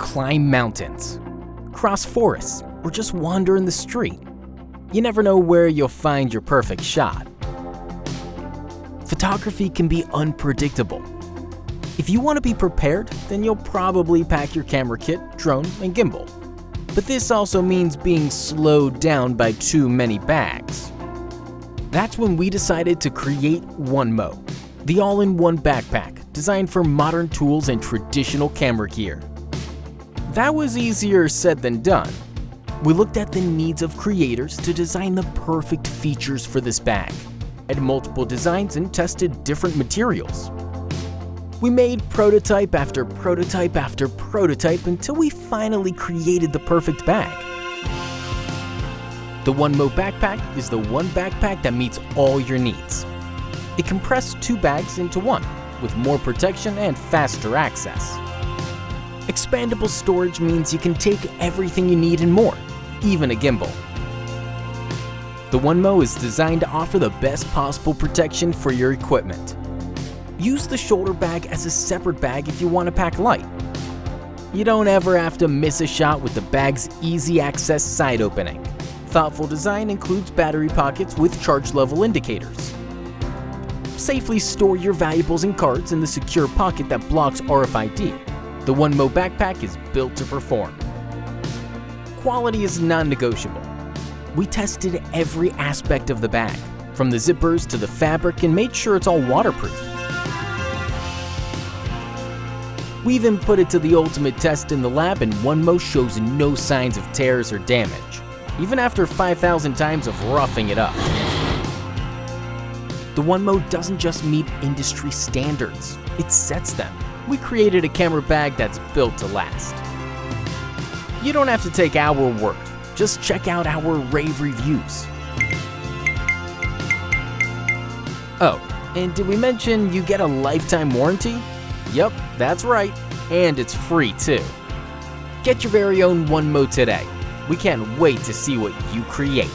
climb mountains, cross forests, or just wander in the street. You never know where you'll find your perfect shot. Photography can be unpredictable. If you want to be prepared, then you'll probably pack your camera kit, drone, and gimbal. But this also means being slowed down by too many bags. That's when we decided to create OneMo, the all-in-one backpack designed for modern tools and traditional camera gear. That was easier said than done. We looked at the needs of creators to design the perfect features for this bag, had multiple designs and tested different materials. We made prototype after prototype after prototype until we finally created the perfect bag. The OneMo Backpack is the one backpack that meets all your needs. It compressed 2 bags into one, with more protection and faster access. Expandable storage means you can take everything you need and more, even a gimbal. The OneMo is designed to offer the best possible protection for your equipment. Use the shoulder bag as a separate bag if you want to pack light. You don't ever have to miss a shot with the bag's easy access side opening. Thoughtful design includes battery pockets with charge level indicators. Safely store your valuables and cards in the secure pocket that blocks RFID. The OneMo Backpack is built to perform. Quality is non-negotiable. We tested every aspect of the bag, from the zippers to the fabric, and made sure it's all waterproof. We even put it to the ultimate test in the lab, and OneMo shows no signs of tears or damage, even after 5,000 times of roughing it up. The OneMo doesn't just meet industry standards, it sets them. We created a camera bag that's built to last. You don't have to take our word, just check out our rave reviews. Oh, and did we mention you get a lifetime warranty? Yep, that's right, and it's free too. Get your very own OneMo today. We can't wait to see what you create.